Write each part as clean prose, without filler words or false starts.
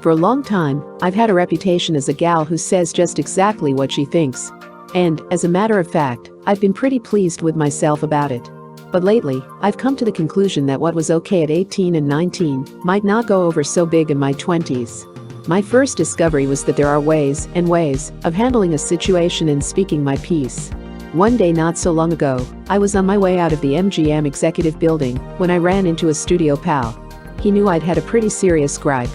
For a long time, I've had a reputation as a gal who says just exactly what she thinks. And, as a matter of fact, I've been pretty pleased with myself about it. But lately, I've come to the conclusion that what was okay at 18 and 19 might not go over so big in my 20s. My first discovery was that there are ways and ways of handling a situation and speaking my piece. One day not so long ago, I was on my way out of the MGM executive building when I ran into a studio pal. He knew I'd had a pretty serious gripe.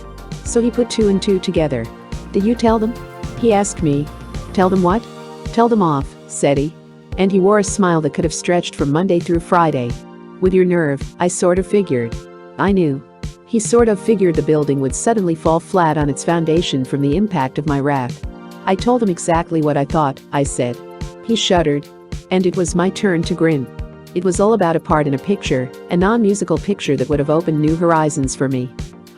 So he put two and two together. "Did you tell them?" he asked me. "Tell them what?" "Tell them off," said he. And he wore a smile that could have stretched from Monday through Friday. "With your nerve, I sort of figured." I knew. He sort of figured the building would suddenly fall flat on its foundation from the impact of my wrath. I told him exactly what I thought, I said. He shuddered. And it was my turn to grin. It was all about a part in a picture, a non-musical picture that would have opened new horizons for me.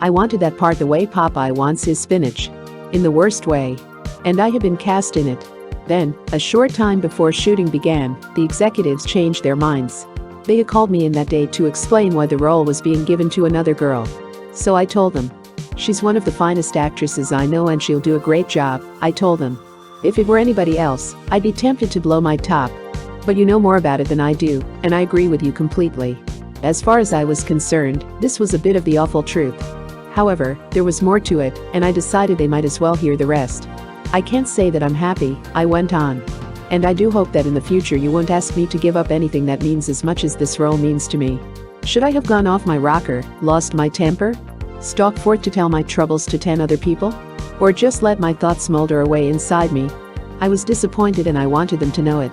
I wanted that part the way Popeye wants his spinach. In the worst way. And I had been cast in it. Then, a short time before shooting began, the executives changed their minds. They had called me in that day to explain why the role was being given to another girl. So I told them. "She's one of the finest actresses I know and she'll do a great job," I told them. "If it were anybody else, I'd be tempted to blow my top. But you know more about it than I do, and I agree with you completely." As far as I was concerned, this was a bit of the awful truth. However, there was more to it, and I decided they might as well hear the rest. "I can't say that I'm happy," I went on. "And I do hope that in the future you won't ask me to give up anything that means as much as this role means to me. Should I have gone off my rocker, lost my temper? Stalked forth to tell my troubles to 10 other people? Or just let my thoughts smolder away inside me?" I was disappointed and I wanted them to know it.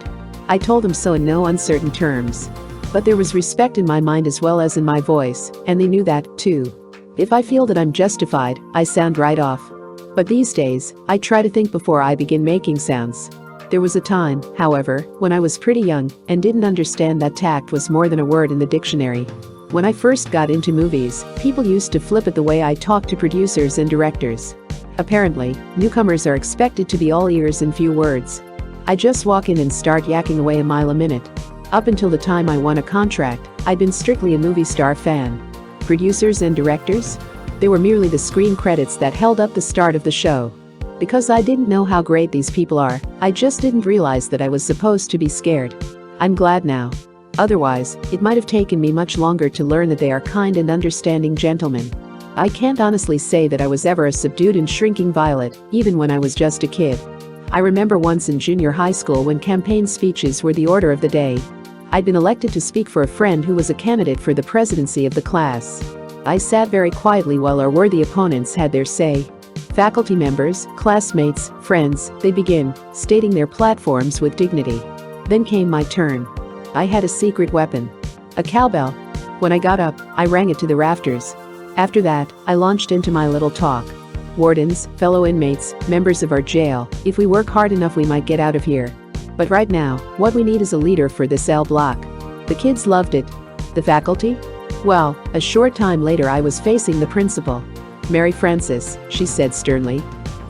I told them so in no uncertain terms. But there was respect in my mind as well as in my voice, and they knew that, too. If I feel that I'm justified, I sound right off. But these days, I try to think before I begin making sounds. There was a time, however, when I was pretty young and didn't understand that tact was more than a word in the dictionary. When I first got into movies, people used to flip at the way I talked to producers and directors. Apparently, newcomers are expected to be all ears and few words. I just walk in and start yakking away a mile a minute. Up until the time I won a contract, I'd been strictly a movie star fan. Producers and directors? They were merely the screen credits that held up the start of the show. Because I didn't know how great these people are, I just didn't realize that I was supposed to be scared. I'm glad now. Otherwise, it might have taken me much longer to learn that they are kind and understanding gentlemen. I can't honestly say that I was ever a subdued and shrinking violet, even when I was just a kid. I remember once in junior high school when campaign speeches were the order of the day. I'd been elected to speak for a friend who was a candidate for the presidency of the class. I sat very quietly while our worthy opponents had their say. Faculty members, classmates, friends, they begin, stating their platforms with dignity. Then came my turn. I had a secret weapon. A cowbell. When I got up, I rang it to the rafters. After that, I launched into my little talk. Wardens, fellow inmates, members of our jail, if we work hard enough we might get out of here. But right now, what we need is a leader for this L block. The kids loved it. The faculty? Well, a short time later I was facing the principal. "Mary Frances," she said sternly.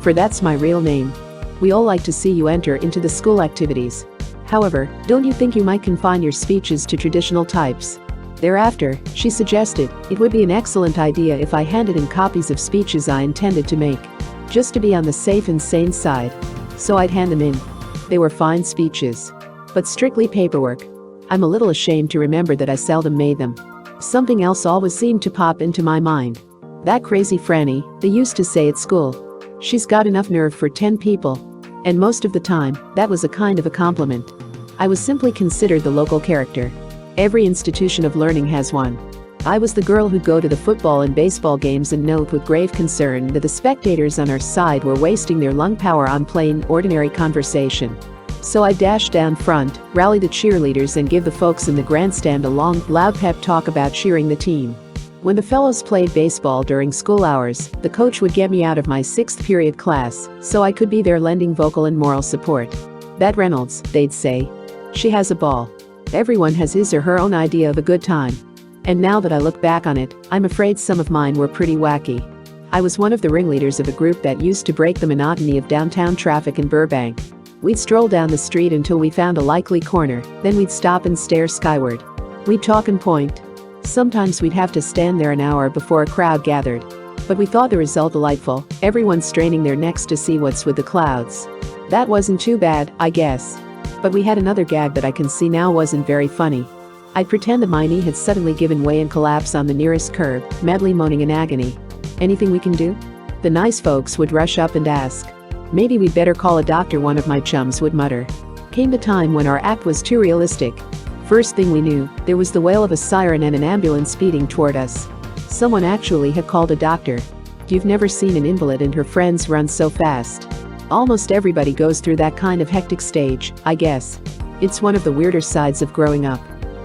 "For that's my real name. We all like to see you enter into the school activities. However, don't you think you might confine your speeches to traditional types?" Thereafter, she suggested, it would be an excellent idea if I handed in copies of speeches I intended to make. Just to be on the safe and sane side. So I'd hand them in. They were fine speeches. But strictly paperwork. I'm a little ashamed to remember that I seldom made them. Something else always seemed to pop into my mind. "That crazy Franny," they used to say at school. "She's got enough nerve for 10 people." And most of the time, that was a kind of a compliment. I was simply considered the local character. Every institution of learning has one. I was the girl who'd go to the football and baseball games and note with grave concern that the spectators on our side were wasting their lung power on plain, ordinary conversation. So I dash down front, rally the cheerleaders and give the folks in the grandstand a long, loud pep talk about cheering the team. When the fellows played baseball during school hours, the coach would get me out of my 6th period class, so I could be there lending vocal and moral support. "That Reynolds," they'd say. "She has a ball." Everyone has his or her own idea of a good time. And now that I look back on it, I'm afraid some of mine were pretty wacky. I was one of the ringleaders of a group that used to break the monotony of downtown traffic in Burbank. We'd stroll down the street until we found a likely corner, then we'd stop and stare skyward. We'd talk and point. Sometimes we'd have to stand there an hour before a crowd gathered. But we thought the result delightful, everyone straining their necks to see what's with the clouds. That wasn't too bad, I guess. But we had another gag that I can see now wasn't very funny. I'd pretend that my knee had suddenly given way and collapsed on the nearest curb, madly moaning in agony. Anything we can do? The nice folks would rush up and ask. Maybe we'd better call a doctor, one of my chums would mutter. Came the time when our act was too realistic. First thing we knew, there was the wail of a siren and an ambulance speeding toward us. Someone actually had called a doctor. You've never seen an invalid and her friends run so fast. Almost everybody goes through that kind of hectic stage, I guess. It's one of the weirder sides of growing up.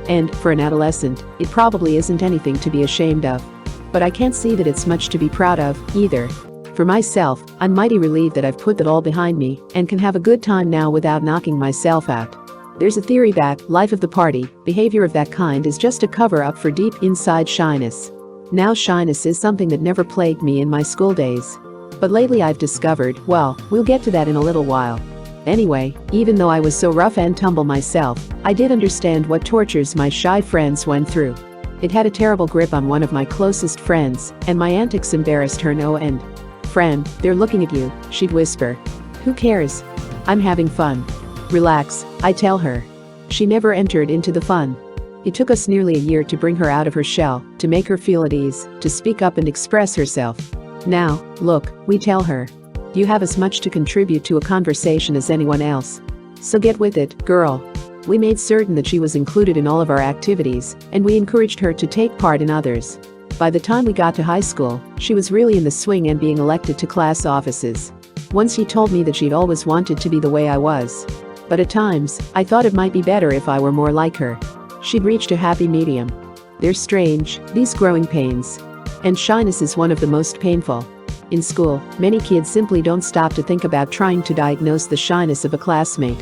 And, for an adolescent, it probably isn't anything to be ashamed of. But I can't see that it's much to be proud of, either. For myself, I'm mighty relieved that I've put that all behind me and can have a good time now without knocking myself out. There's a theory that, life of the party, behavior of that kind is just a cover-up for deep inside shyness. Now shyness is something that never plagued me in my school days. But lately I've discovered, well, we'll get to that in a little while. Anyway, even though I was so rough and tumble myself, I did understand what tortures my shy friends went through. It had a terrible grip on one of my closest friends, and my antics embarrassed her no end. "Friend, they're looking at you," she'd whisper. "Who cares? I'm having fun." "Relax," I tell her. She never entered into the fun. It took us nearly a year to bring her out of her shell, to make her feel at ease, to speak up and express herself. "Now, look," we tell her. "You have as much to contribute to a conversation as anyone else. So get with it, girl." We made certain that she was included in all of our activities, and we encouraged her to take part in others. By the time we got to high school, she was really in the swing and being elected to class offices. Once she told me that she'd always wanted to be the way I was. But at times, I thought it might be better if I were more like her. She'd reached a happy medium. They're strange, these growing pains. And shyness is one of the most painful. In school, many kids simply don't stop to think about trying to diagnose the shyness of a classmate.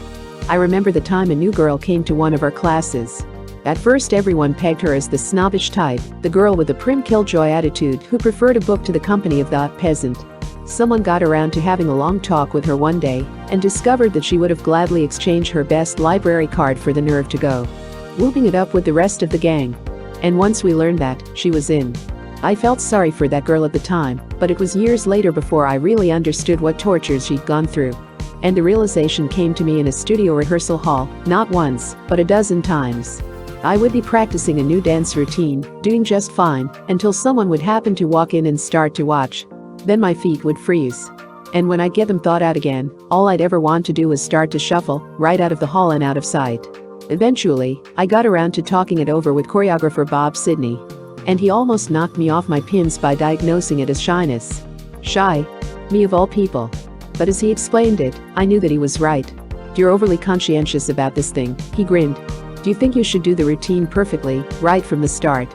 I remember the time a new girl came to one of our classes. At first everyone pegged her as the snobbish type, the girl with the prim killjoy attitude who preferred a book to the company of the peasant. Someone got around to having a long talk with her one day and discovered that she would have gladly exchanged her best library card for the nerve to go whooping it up with the rest of the gang. And once we learned that, she was in. I felt sorry for that girl at the time, but it was years later before I really understood what tortures she'd gone through. And the realization came to me in a studio rehearsal hall, not once, but a dozen times. I would be practicing a new dance routine, doing just fine, until someone would happen to walk in and start to watch. Then my feet would freeze. And when I'd get them thought out again, all I'd ever want to do was start to shuffle, right out of the hall and out of sight. Eventually, I got around to talking it over with choreographer Bob Sidney. And he almost knocked me off my pins by diagnosing it as shyness. Shy? Me of all people. But as he explained it, I knew that he was right. "You're overly conscientious about this thing," he grinned. "Do you think you should do the routine perfectly, right from the start?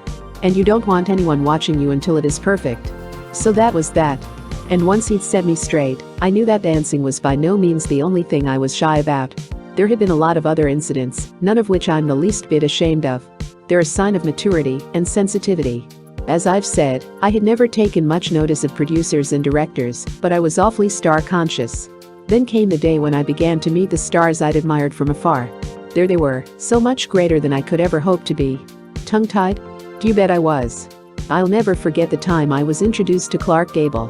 And you don't want anyone watching you until it is perfect." So that was that. And once he'd set me straight, I knew that dancing was by no means the only thing I was shy about. There had been a lot of other incidents, none of which I'm the least bit ashamed of. They're a sign of maturity and sensitivity. As I've said, I had never taken much notice of producers and directors, but I was awfully star-conscious. Then came the day when I began to meet the stars I'd admired from afar. There they were, so much greater than I could ever hope to be. Tongue-tied? Do you bet I was. I'll never forget the time I was introduced to Clark Gable.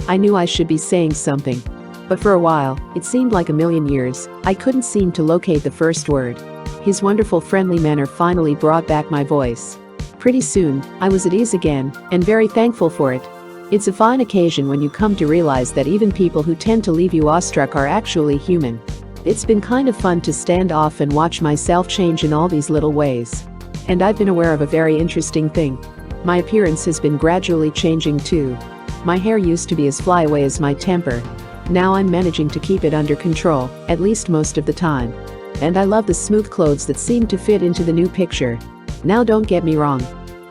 I knew I should be saying something. But for a while, it seemed like a million years, I couldn't seem to locate the first word. His wonderful friendly manner finally brought back my voice. Pretty soon, I was at ease again, and very thankful for it. It's a fine occasion when you come to realize that even people who tend to leave you awestruck are actually human. It's been kind of fun to stand off and watch myself change in all these little ways. And I've been aware of a very interesting thing. My appearance has been gradually changing too. My hair used to be as flyaway as my temper. Now I'm managing to keep it under control, at least most of the time. And I love the smooth clothes that seem to fit into the new picture. Now don't get me wrong.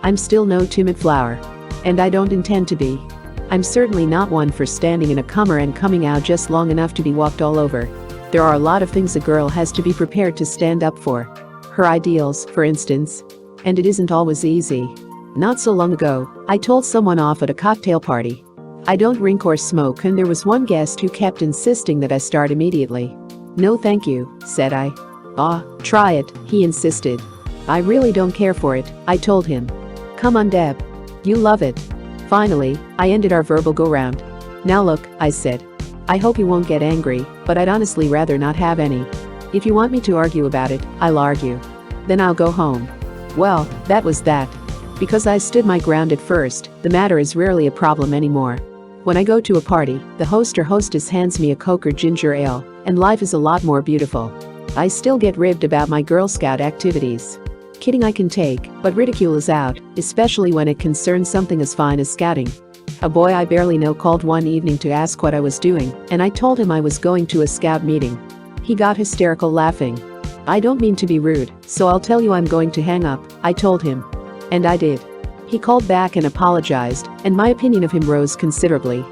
I'm still no timid flower. And I don't intend to be. I'm certainly not one for standing in a comer and coming out just long enough to be walked all over. There are a lot of things a girl has to be prepared to stand up for. Her ideals, for instance. And it isn't always easy. Not so long ago, I told someone off at a cocktail party. I don't drink or smoke, and there was one guest who kept insisting that I start immediately. "No thank you," said I. "Ah, try it," he insisted. "I really don't care for it," I told him. "Come on, Deb. You love it." Finally, I ended our verbal go-round. "Now look," I said. "I hope you won't get angry, but I'd honestly rather not have any. If you want me to argue about it, I'll argue. Then I'll go home." Well, that was that. Because I stood my ground at first, the matter is rarely a problem anymore. When I go to a party, the host or hostess hands me a Coke or ginger ale, and life is a lot more beautiful. I still get ribbed about my Girl Scout activities. Kidding I can take, but ridicule is out, especially when it concerns something as fine as scouting. A boy I barely know called one evening to ask what I was doing, and I told him I was going to a scout meeting. He got hysterical laughing. "I don't mean to be rude, so I'll tell you I'm going to hang up," I told him. And I did. He called back and apologized, and my opinion of him rose considerably.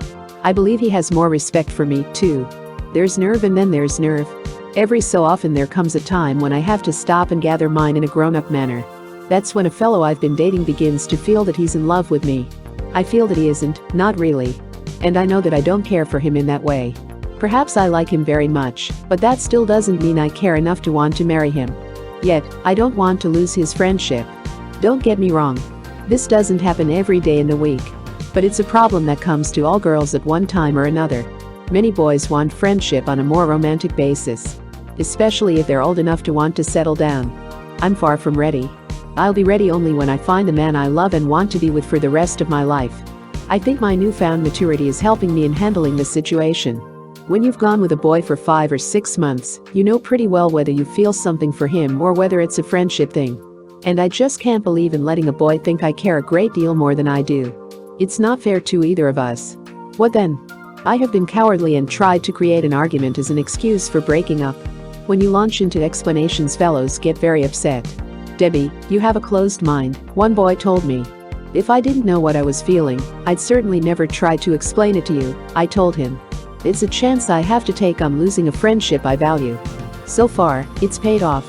I believe he has more respect for me, too. There's nerve and then there's nerve. Every so often there comes a time when I have to stop and gather mine in a grown-up manner. That's when a fellow I've been dating begins to feel that he's in love with me. I feel that he isn't, not really. And I know that I don't care for him in that way. Perhaps I like him very much, but that still doesn't mean I care enough to want to marry him. Yet, I don't want to lose his friendship. Don't get me wrong. This doesn't happen every day in the week. But it's a problem that comes to all girls at one time or another. Many boys want friendship on a more romantic basis. Especially if they're old enough to want to settle down. I'm far from ready. I'll be ready only when I find the man I love and want to be with for the rest of my life. I think my newfound maturity is helping me in handling this situation. When you've gone with a boy for 5 or 6 months, you know pretty well whether you feel something for him or whether it's a friendship thing. And I just can't believe in letting a boy think I care a great deal more than I do. It's not fair to either of us. What then? I have been cowardly and tried to create an argument as an excuse for breaking up. When you launch into explanations, fellows get very upset. "Debbie, you have a closed mind," one boy told me. "If I didn't know what I was feeling, I'd certainly never try to explain it to you," I told him. "It's a chance I have to take on losing a friendship I value. So far, it's paid off."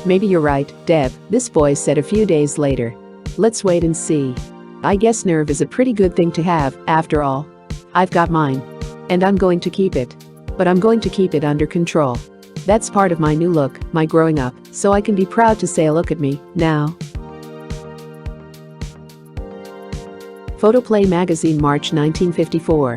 "Maybe you're right, Deb," this boy said a few days later. "Let's wait and see. I guess nerve is a pretty good thing to have, after all. I've got mine. And I'm going to keep it. But I'm going to keep it under control. That's part of my new look, my growing up, so I can be proud to say, look at me, now." Photoplay magazine, March 1954.